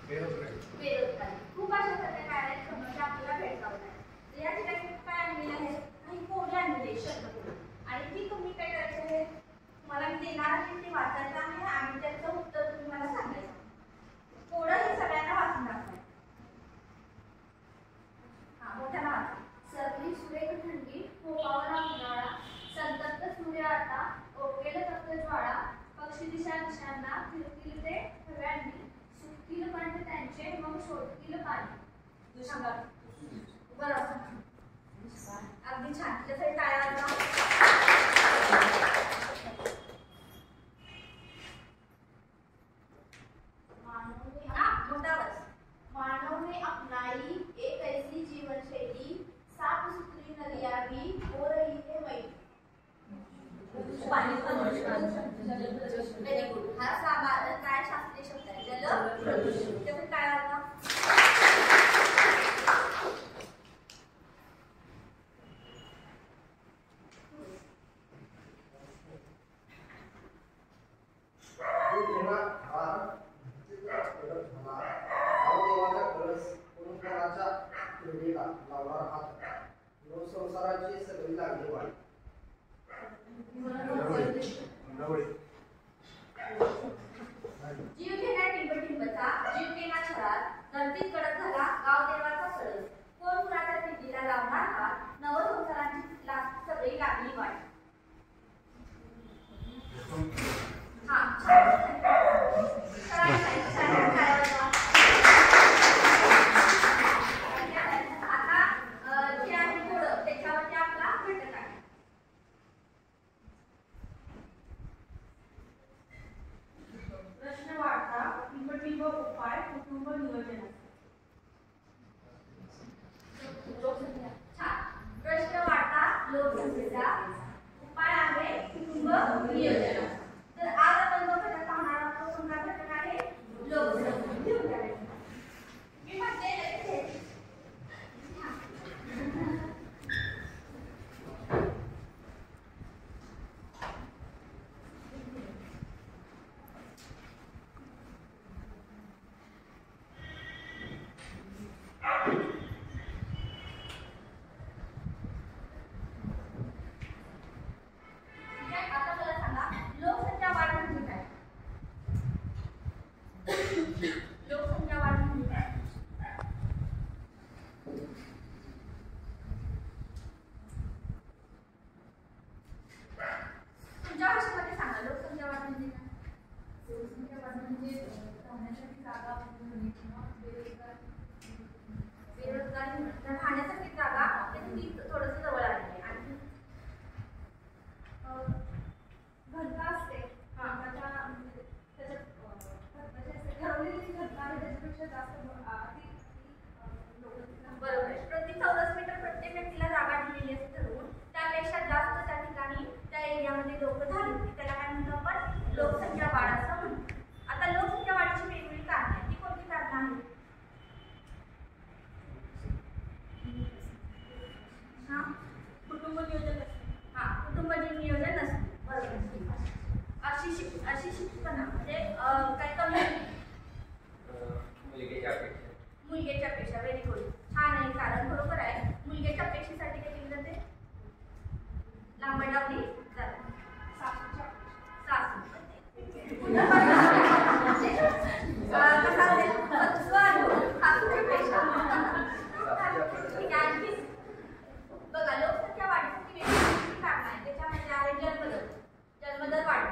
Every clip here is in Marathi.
बेरोजगारी खूप अशा सध्या काय आहेत समस्या आपल्याला भेडसावत आहेत. या ठिकाणी काय आणलेले आहेत काही कोडे आणलेले शब्द आणि ती तुम्ही काय करायचे आहे मला मी देणार आहे ते वाचायचं आहे आणि त्याचं उत्तर तुम्ही मला सांगायचं. कोड हे सगळ्यांना वाचून दाखवायचं. मोठ्याला वाचा. सरली सुरेख थंडी फोफावला उन्हाळा संतप्त सूर्य आता ओकेल तप्त ज्वाळा पक्षी दिशांना फिरतील ते हव्यांनी सुटतील कंठ त्यांचे मग शोधतील पाणी. बरोबर अगदी छान. त्यासाठी टाळ्या वाजवा. मानव ने अपनाई एक ऐसी जीवन शैली साफ सुथरी नदियां भी हो रही है मैली. Very good. हा काय शास्त्रीय शब्द आहे जल प्रदूषण. त्यासाठी काय वाजवा. संसाराची सगळी लागली वाढ. जीव घेण्या टिंबटिंबचा जीव केला छळात धरतीत कडक झाला गाव देवाचा सळस कोण कुणाच्या प्रीतीला लावणार हात नव संसाराची सगळी लागली वाट. उपाय कुटुंब नियोजन. प्रश्न वार्ता लोकसंख्येचा उपाय आहे कुटुंब नियोजन. तर आज आपण जो घटक पाहणार आहोत तो कोणता घटक आहे लोकसंख्या. मी म्हणते राहण्यासाठी जागा ती थोडंसं जवळ आली आणि घटना असते ठरवलेली घटना आहे त्याच्यापेक्षा जास्त बरोबर आहे. प्रति 14 मीटर प्रत्येक व्यक्तीला जागा दिलेली असते ठरवून त्यापेक्षा जास्त त्या ठिकाणी त्या एरियामध्ये लोक झाली त्याला काय म्हणतो आपण लोकसंख्या वाढ असं म्हणतो. आता लोकसंख्या वाढीची वेगवेगळी कारणे आहेत. ती कोणती कारणे आहेत. कुटुंब नियोजन. कुटुंब नियोजन नसते. बरोबर. अशिक्षितपणा म्हणजे काय कमी मुलगीच्या अपेक्षा. Very good. छान आहे. कारण बरोबर आहे. मुलगीच्या अपेक्षेसाठी काय केलं जाते लांबड लावली जाते. सासू बघा लोकसंख्या वाढीसाठी वेगवेगळी कारणं आहेत. त्याच्यामध्ये आहे जन्मदर वाढ.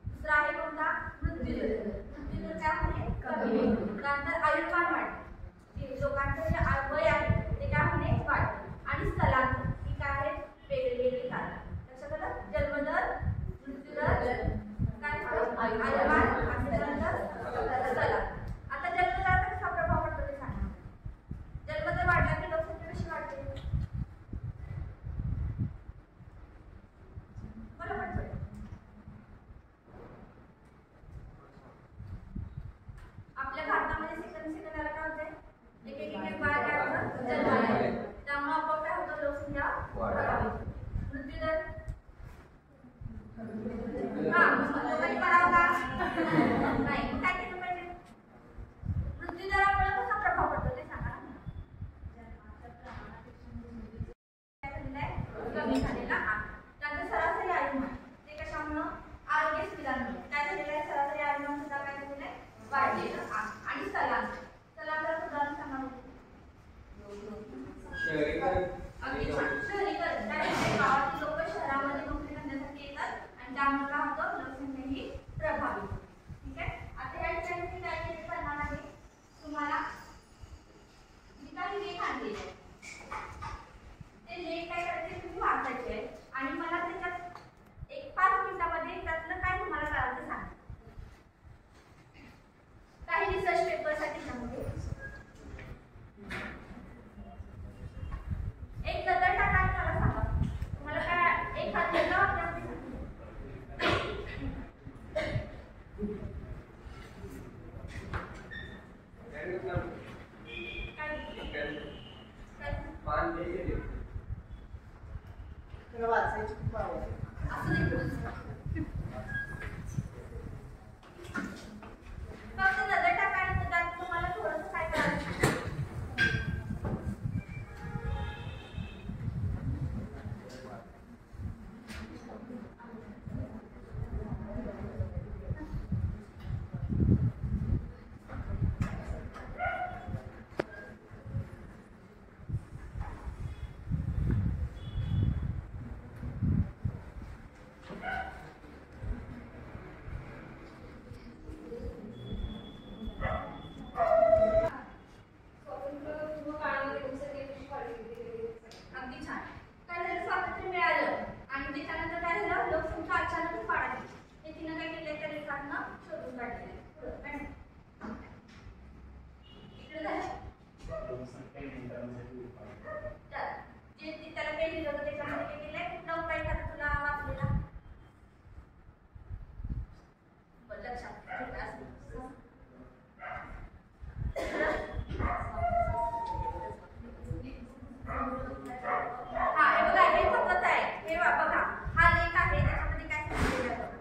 दुसरा आहे कोणता मृत्यूदर. नाही, मग काय केलं पाहिजे? मृत्यूदरावर कसा प्रभाव पडतो ते सांगा ना. कमी झालेला आहे. त्यानंतर सरासरी आयुमान ते कशामुळं? आरोग्य सुविधांमुळे काय झालेलं आहे? सरासरी आयुमान सुद्धा काय झालेलं आहे? वाढलेलं आहे. आणि स्थलांतराचं उदाहरण सांगा. अगदी छान. शहरीकरण काय होते? गावातील लोक शहरामध्ये नोकरी करण्यासाठी येतात आणि त्यामुळे काय होतं? लोकसंख्या ही प्रभावित होते. ठीक आहे. आता या ठिकाणी मी काय केलं करणार आहे? तुम्हाला मी काही लेख आणलेले आहेत. ते लेख काय करायचे? तुम्ही वाचायचे आहे आणि मला त्याच्यात एक 5 मिनिटामध्ये त्यातलं काय तुम्हाला करायचं सांगा. काही रिसर्च पेपरसाठी त्यामध्ये एक नजर टाका आणि मला सांगा तुम्हाला काय एक हात दिला वाचायची खूप आवड आहे. फक्त नजर टाका आणि त्यात तुम्हाला थोडंसं काय करायचं. अगदी छान. काय झालं? स्वातंत्र्य मिळालं आणि त्याच्यानंतर काय झालं? लोकसंख्या अचानकच वाढली. हे तिनं काय केलंय? त्या लेखांना शोधून काढलेलं आहे. इकडे झालं. जे त्याला काही लिहिलं होतं त्याच्यामध्ये काय केलंय? कुठला उपाय एखादा तुला वाचलेला? लक्षात हा हे बघा, हे महत्वाचं आहे. हे बघा, हा लेख आहे त्याच्यामध्ये काय सांगितलेलं आहे?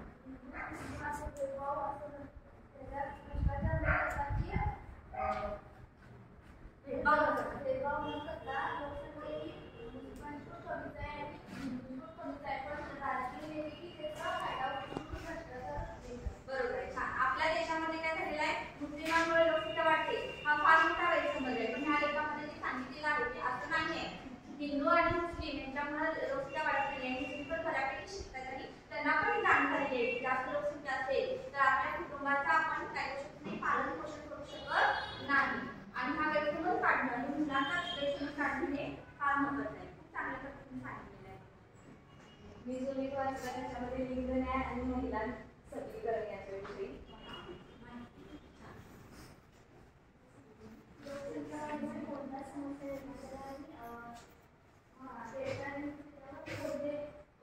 बरोबर आहे. छान. आपल्या देशामध्ये काय झालेलं आहे? मुस्लिमांमुळे लोकसंख्या वाढते. हा फार मोठा गैरसमज आहे. पण ह्या लेखामध्ये जे सांगितलेलं आहे ते असं नाही आहे. हिंदू आणि मुस्लिम यांच्यामुळे लोकसंख्या वाढत नाही आहे. मुस्लिम पण बऱ्यापैकी शिकतात आणि त्यांना पण जाण झालेली आहे की जास्त लोकसंख्या असेल तर आपल्या कुटुंबाचं आपण काय करू शकत नाही? पालन पोषण करू शकत नाही. आणि हा गैरसमज काढणं आणि मुलांचा गैरसमज काढणं हे फार महत्त्वाचं आहे. खूप चांगल्या पद्धतीने सांगितलेलं आहे. मी जो लेख वाचला त्याच्यामध्ये लिंग न्याय आणि महिला सबलीकरण याच्याविषयी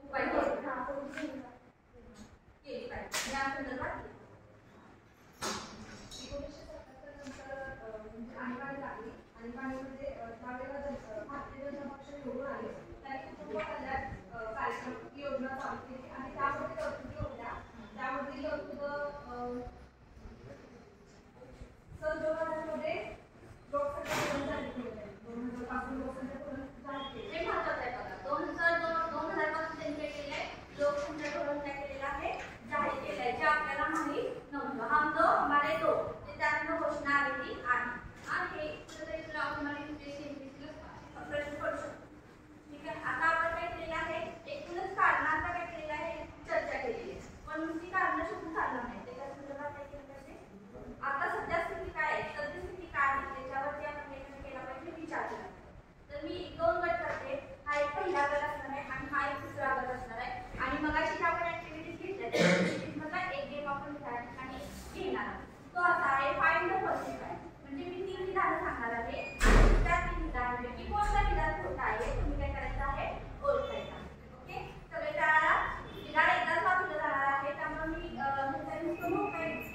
उपाय केली पाहिजे या संदर्भात. 1977 नंतर आणीबाणी लागली. आणीबाणीमध्ये त्यावेळेला भारतीय जनता पक्ष निवडून आले. त्यांनी कुटुंब कल्याण कार्यक्रम ही योजना चालू केली आणि त्यामध्ये तरतुदी होत्या. त्यामध्ये तरतूद सन 2000 मध्ये लोकसंख्या धोरण जाहीर केले आहे. 2000 पासून लोकसंख्या धोरण जाहीर केले. हे महत्त्वाचं आहे बघा. 2000 पासून त्यांनी काय केलंय? लोकसंख्या धोरण काय केलेलं आहे? जाहीर केलंय. जे आपल्याला माहित नव्हतं. हम दो हमारे दो ते त्यातनं घोषणा आलेली आहे. आणि कुठेतरी तुला तुम्हाला प्रश्न पडू शकतो. ठीक आहे. आता आपण काय केलेलं आहे? एकूणच कारणांचा काय केलेलं आहे? चर्चा केलेली आहे. पण नुसती कारणं शोधून चालणार नाही. त्याच्या संदर्भात काय केलं पाहिजे? आता सध्या स्थिती काय आहे? सद्यस्थिती काय आहे? त्याच्यावरती आपण लेखन केला पाहिजे, विचार केला पाहिजे. तर मी 2 गट करते. हा एक पहिला गट असणार आहे आणि हा एक दुसरा गट असणार आहे. आणि मगाशी ज्या आपण ऍक्टिव्हिटीज घेतल्या त्या ऍक्टिव्हिटीजमधला एक गेम आपण त्या ठिकाणी घेणार आहोत. तो असा आहे फाइंड द पर्सेंटाइल. म्हणजे मी 3 विधानं सांगणार आहे. त्या 3 विधानांपैकी कोणतं विधान खोटं आहे तुम्ही काय करायचं आहे? ओळखायचं आहे. ओके. सगळे त्याला विधान एकदाच वाचलं जाणार आहे. त्यामुळे मी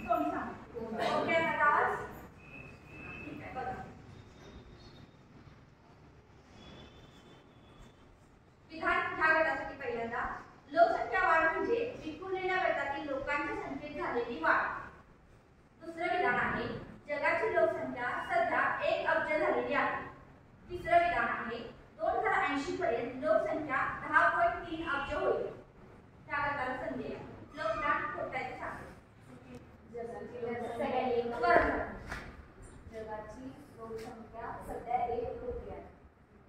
तोंडी सांगतो. ओके आवाज? ठीक आहे. बघा. विधान ह्या गटासाठी पहिल्यांदा लोकसंख्या वाढ म्हणजे विखुरलेल्या गटातील लोकांच्या संख्येत झालेली वाढ. जगाची लोकसंख्या सध्या 1 अब्ज झालेली आहे. तिसरं विधान आहे 2080 पर्यंत लोकसंख्या 10.3 अब्ज होईल. त्या गटाला संधी आहे. लोकविधान खोटायचे सांगा. जगाची लोकसंख्या सध्या 1 कोटी आहे.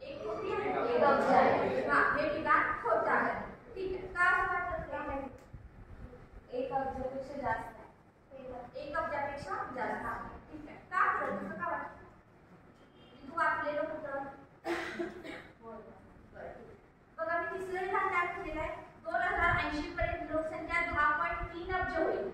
1 कोटी आहे. 1 अब्ज आहे. हा, हे विधान खोटं आहे. ठीक आहे. का असं वाटतं तुला? 1 अब्जापेक्षा जास्त आहे. 1 अब्जापेक्षा जास्त आहे. ठीक आहे. का खरं तसं का वाटतं? तू वाचलेलं होतं. बघा मी तिसरं विधान काय केलेलं आहे 2080 पर्यंत लोकसंख्या 10.3 अब्ज होईल.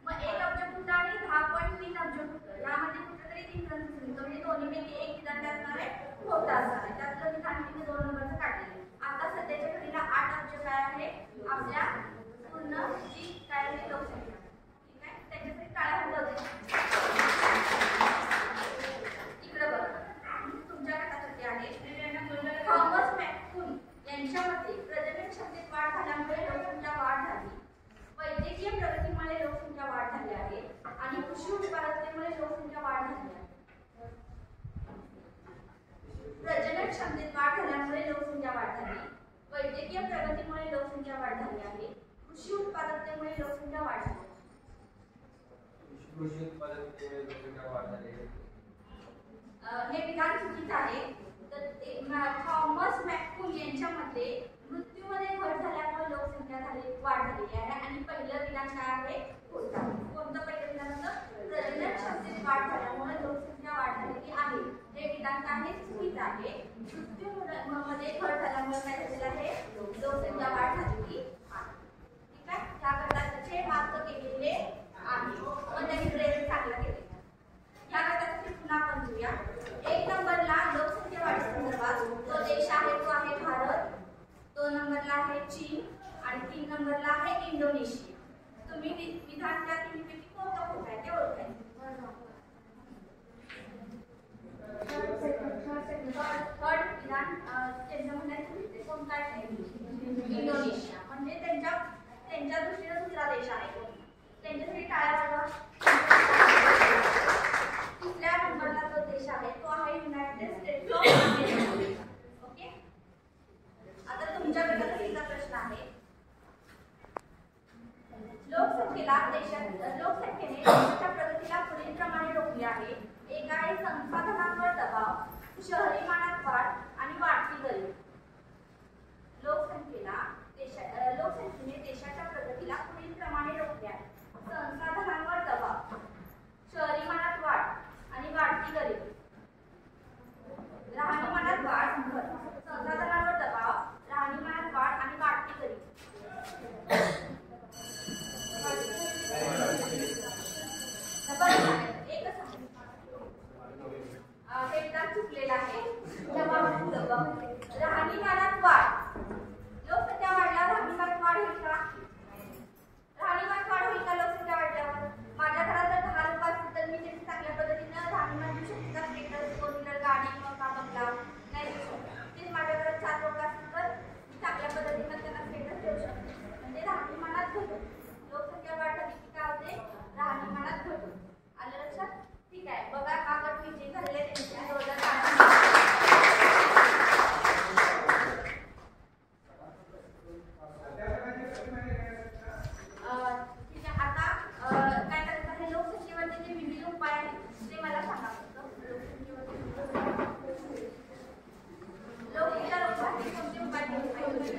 मग 1 अब्ज कुठं आणि 10.3 अब्ज कुठं यामध्ये कुठेतरी 3 रन सुचले म्हणजे दोन्हीपैकी एक विधान काय असणार आहे खोटं असणार आहे. त्यातलं विधान मी 2 नंबरचं काढलेलं आहे. आता सध्याच्या घडीला 8 अब्ज काय आहे आपल्या पूर्ण जी काय आहे लोकसंख्या. ठीक आहे त्याच्यासाठी टाळ्या होतात. इकडे बघा तुमच्या गटासाठी आहे थॉमस मॅककून यांच्या मते प्रजनन क्षमतेत वाढ झाल्यामुळे लोकसंख्या वाढ झाली. वैद्यकीय प्रगतीमुळे लोकसंख्या वाढ झाली आहे आणि कृषी उत्पादकतेमुळे लोकसंख्या वाढ झाली आहे. प्रजनन क्षमतेत वाढ झाल्यामुळे लोकसंख्या वाढ झाली. वैद्यकीय प्रगतीमुळे लोकसंख्या वाढ झाली आहे. कृषी उत्पादकतेमुळे लोकसंख्या वाढ झाली. कृषी उत्पादकतेमुळे लोकसंख्या वाढ झाली. हे विधान चुकीचं आहे. तर थॉमस मॅककून यांच्या मते मृत्यूमध्ये घट झाल्यामुळे लोकसंख्या वाढ झालेली आहे आणि पहिलं विधान काय आहे खोटं आहे. कोणतं पहिलं विधान होतं प्रजनन क्षमतेत वाढ झाल्यामुळे लोकसंख्या वाढ झालेली आहे. हे विधान काय आहे चुकीचं आहे. मृत्यूमध्ये घट झाल्यामुळे काय झालेलं आहे लोकसंख्या वाढ झालेली आहे. ठीक आहे त्या गटाचे मार्क केलेले आहे व त्यांनी प्रयत्न चांगला केले. या गटासाठी पुन्हा आपण घेऊया. 1 नंबरला लोकसंख्या वाढीसंदर्भात जो देश आहे तो आहे भारत. 2 नंबरला आहे चीन आणि 3 नंबरला आहे इंडोनेशिया. तुम्ही विधान त्या तिन्हीपैकी कोणतं खोटं आहे ते ओळखायचं. थर्ड विधान त्यांचं म्हणण्याचं कोणतं आहे इंडोनेशिया म्हणजे त्यांच्या दृष्टीने दुसरा देश आहे. त्यांच्यासाठी टाळ्या वाजवा. तिसऱ्या नंबरला जो देश आहे तो आहे United states of America. Okay आता तुमच्याकडे तिसरा प्रश्न आहे लोकसंख्येने देशाच्या प्रगतीला पुढील प्रमाणे रोखले आहे. एक आहे संसाधनांवर दबाव, शहरीकरणात वाढ आणि वाढती गरिबी. लोकसंख्येने देशाच्या प्रगतीला पुढील प्रमाणे रोखले आहे. संसाधनांवर दबाव, शहरीकरणात वाढ आणि वाढती गरिबी. राहणीमानात वाढ, संसाधनांवर दबाव, राहणीमानात वाढ आणि वाढती गरिबी. एकदा चुकलेला आहे. राहणीमानात वाढ, लोकसंख्या वाढल्यावर राहणीमानात वाढ होईल का? राहणीमान वाढ होईल का लोकसंख्या वाढल्यावर? माझ्या घरात जर 10 लोक असतील तर मी त्यांची चांगल्या पद्धतीनं राहणीमान देऊ शकते का? स्टेटस, 4 व्हीलर गाडी किंवा बंगला नाही देऊ शकत. तेच माझ्या घरात 4 लोक असतील तर मी चांगल्या पद्धतीनं त्यांना स्टेटस देऊ शकते. म्हणजे राहणीमानात घट होते. लोकसंख्या वाढ झाली की काय होते राहणीमानात घट होते. आलं लक्षात? ठीक आहे बघा हा गट विजयी झालेले त्यांच्या जोरदार ठीक आहे. आता काय करायचं आहे लोकसंख्येवरचे जे विविध उपाय आहेत ते मला सांगा. लोकसंख्या रोखण्यासाठी कोणते उपाय केले पाहिजे?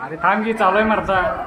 अरे थांब की चालू आहे मरता.